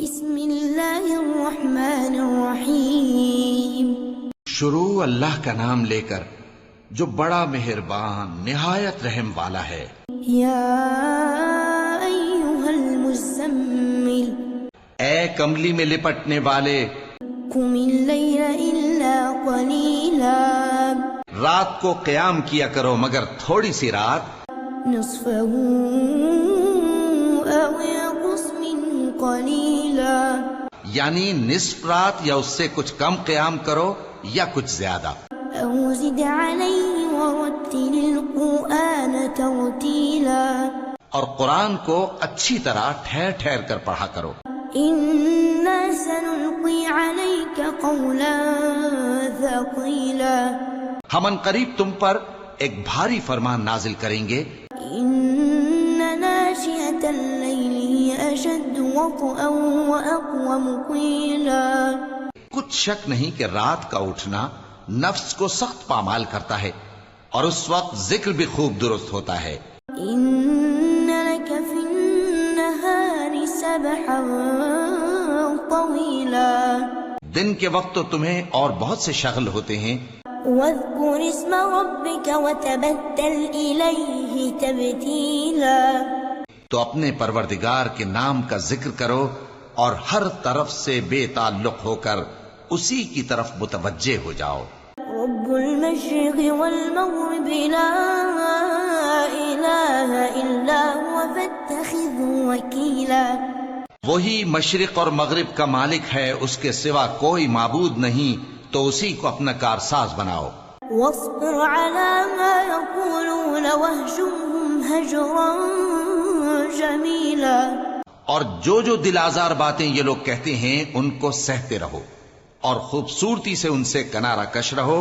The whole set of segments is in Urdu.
بسم اللہ الرحمن الرحیم. شروع اللہ کا نام لے کر جو بڑا مہربان نہایت رحم والا ہے. یا ایھا المزمل اے کملی میں لپٹنے والے، قم اللیل الا قلیلا رات کو قیام کیا کرو مگر تھوڑی سی رات. نصفہ او انقص منہ قلیلا یعنی نصف رات یا اس سے کچھ کم قیام کرو یا کچھ زیادہ. او زد علیہ ورتل القرآن ترتیلا اور قرآن کو اچھی طرح ٹھہر ٹھہر کر پڑھا کرو. انا سنلقی علیک قولا ثقیلا ہم ان قریب تم پر ایک بھاری فرمان نازل کریں گے. ان ناشئۃ اللیل ہی اشد وطئا واقوم قیلا کچھ شک نہیں کہ رات کا اٹھنا نفس کو سخت پامال کرتا ہے اور اس وقت ذکر بھی خوب درست ہوتا ہے. ان لک فی النہار سبحا طویلا دن کے وقت تو تمہیں اور بہت سے شغل ہوتے ہیں. واذکر اسم ربک وتبتل الیہ تبتیلا تو اپنے پروردگار کے نام کا ذکر کرو اور ہر طرف سے بے تعلق ہو کر اسی کی طرف متوجہ ہو جاؤ. رب المشرق والمغرب لا الہ الا هو فاتخذه وکیلا وہی مشرق اور مغرب کا مالک ہے، اس کے سوا کوئی معبود نہیں، تو اسی کو اپنا کارساز بناؤ. واصبر على ما يقولون واهجرهم هجرا جمیلا اور جو دل آزار باتیں یہ لوگ کہتے ہیں ان کو سہتے رہو اور خوبصورتی سے ان سے کنارہ کش رہو.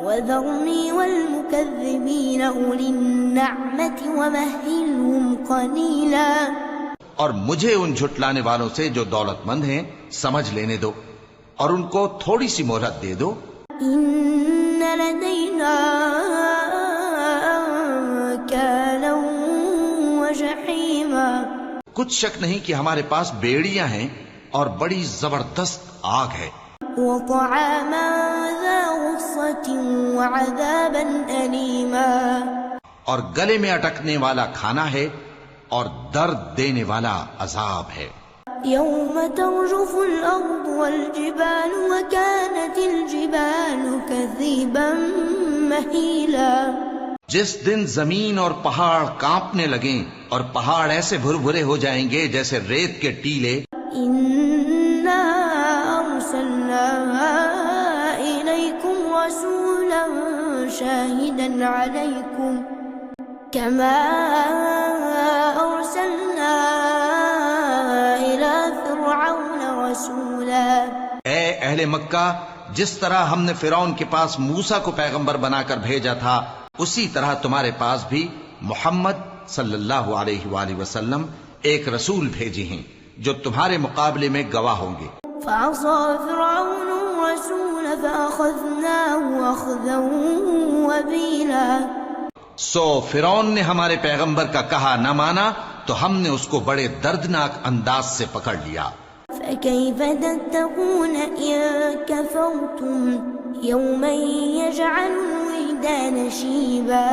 وذرنی والمکذبین اولی النعمة ومہلهم قلیلا اور مجھے ان جھٹلانے والوں سے جو دولت مند ہیں سمجھ لینے دو اور ان کو تھوڑی سی مہلت دے دو. ان لدینا انکالا وجحیما کچھ شک نہیں کہ ہمارے پاس بیڑیاں ہیں اور بڑی زبردست آگ ہے. وطعاما ذا غصة وعذابا أليما اور گلے میں اٹکنے والا کھانا ہے اور درد دینے والا عذاب ہے. يوم ترجف الأرض والجبال وكانت الجبال كثيبا مهيلا جس دن زمین اور پہاڑ کانپنے لگیں اور پہاڑ ایسے بھربھرے ہو جائیں گے جیسے ریت کے ٹیلے. إنا أرسلنا إليكم رسولا شاهدا عليكم كما أرسلنا إلى فرعون رسولا اے اہل مکہ، جس طرح ہم نے فرعون کے پاس موسیٰ کو پیغمبر بنا کر بھیجا تھا اسی طرح تمہارے پاس بھی محمد صلی اللہ علیہ وآلہ وسلم ایک رسول بھیجے ہیں جو تمہارے مقابلے میں گواہ ہوں گے. فعصى فرعون الرسول فأخذناه أخذا وبيلا سو فرعون نے ہمارے پیغمبر کا کہا نہ مانا تو ہم نے اس کو بڑے دردناک انداز سے پکڑ لیا. فكيف تتقون إن كفرتم يوما يجعل الولدان شيبا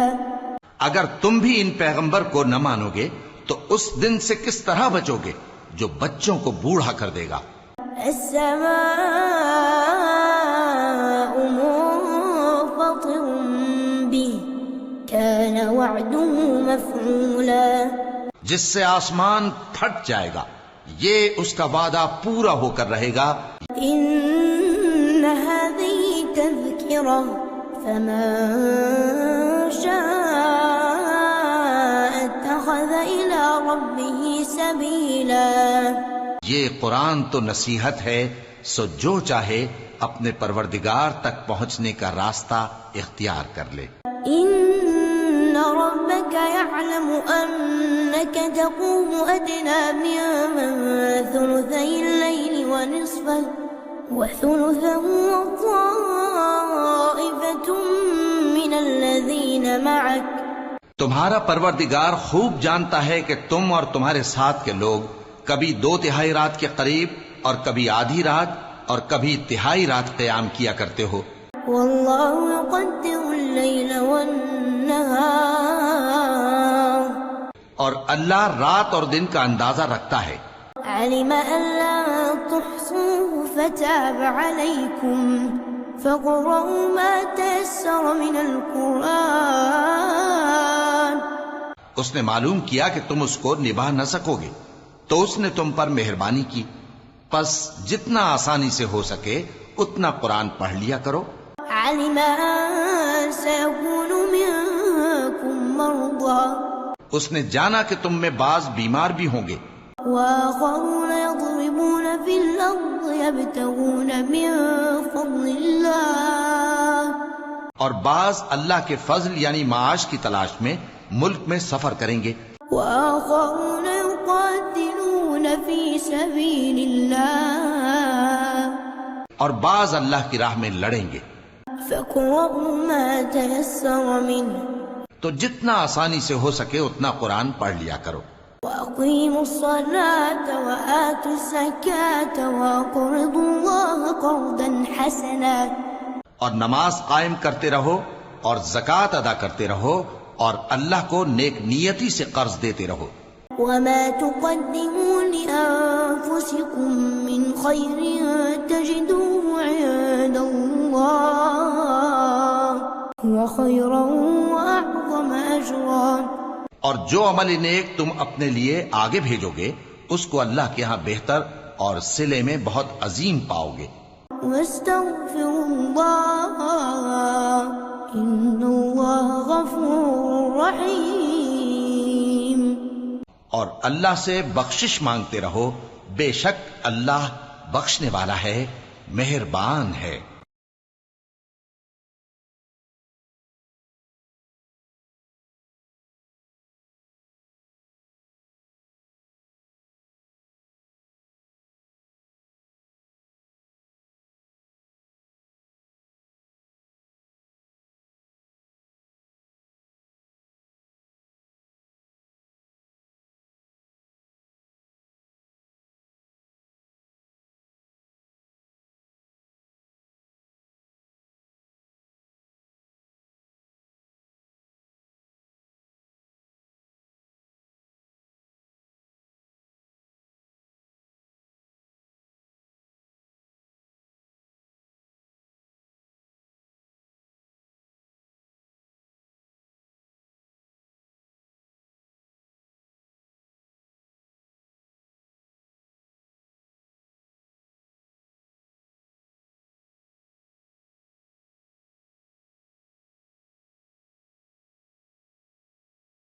اگر تم بھی ان پیغمبر کو نہ مانو گے تو اس دن سے کس طرح بچو گے جو بچوں کو بوڑھا کر دے گا. السماء منفطر به كان وعده مفعولا جس سے آسمان پھٹ جائے گا، یہ اس کا وعدہ پورا ہو کر رہے گا. إن هذه تذكرة فمن شاء اتخذ إلى ربه سبيلا یہ قرآن تو نصیحت ہے، سو جو چاہے اپنے پروردگار تک پہنچنے کا راستہ اختیار کر لے. إن ربك يعلم أنك تقوم أدنى من ثلثي الليل ونصفه وثلثه وطائفة من الذين معك تمہارا پروردگار خوب جانتا ہے کہ تم اور تمہارے ساتھ کے لوگ کبھی 2/3 رات کے قریب اور کبھی آدھی رات اور کبھی تہائی رات قیام کیا کرتے ہو. والله يقدر الليل والنهار اور اللہ رات اور دن کا اندازہ رکھتا ہے. علم أن لا تحصوه فتاب عليكم فاقرؤوا ما تيسر من القرآن. اس نے معلوم کیا کہ تم اس کو نبھا نہ سکو گے تو اس نے تم پر مہربانی کی، پس جتنا آسانی سے ہو سکے اتنا قرآن پڑھ لیا کرو. علم أن سيكون منكم مرضى اس نے جانا کہ تم میں بعض بیمار بھی ہوں گے، وآخرون يضربون في الأرض يبتغون من فضل الله اور بعض اللہ کے فضل یعنی معاش کی تلاش میں ملک میں سفر کریں گے، وآخرون يقاتلون في سبيل الله اور بعض اللہ کی راہ میں لڑیں گے. فاقرؤوا ما تيسر منه تو جتنا آسانی سے ہو سکے اتنا قرآن پڑھ لیا کرو. وأقيموا الصلاة وآتوا الزكاة وأقرضوا الله قرضا حسنا. اور نماز قائم کرتے رہو اور زکوٰۃ ادا کرتے رہو اور اللہ کو نیک نیتی سے قرض دیتے رہو. وما تقدموا لأنفسكم من خير تجدوه عند الله هو خيرا وأعظم أجرا. اور جو عمل نیک تم اپنے لیے آگے بھیجو گے اس کو اللہ کے ہاں بہتر اور صلے میں بہت عظیم پاؤ گے. واستغفروا الله إن الله غفور رحيم. اور اللہ سے بخشش مانگتے رہو، بے شک اللہ بخشنے والا ہے، مہربان ہے.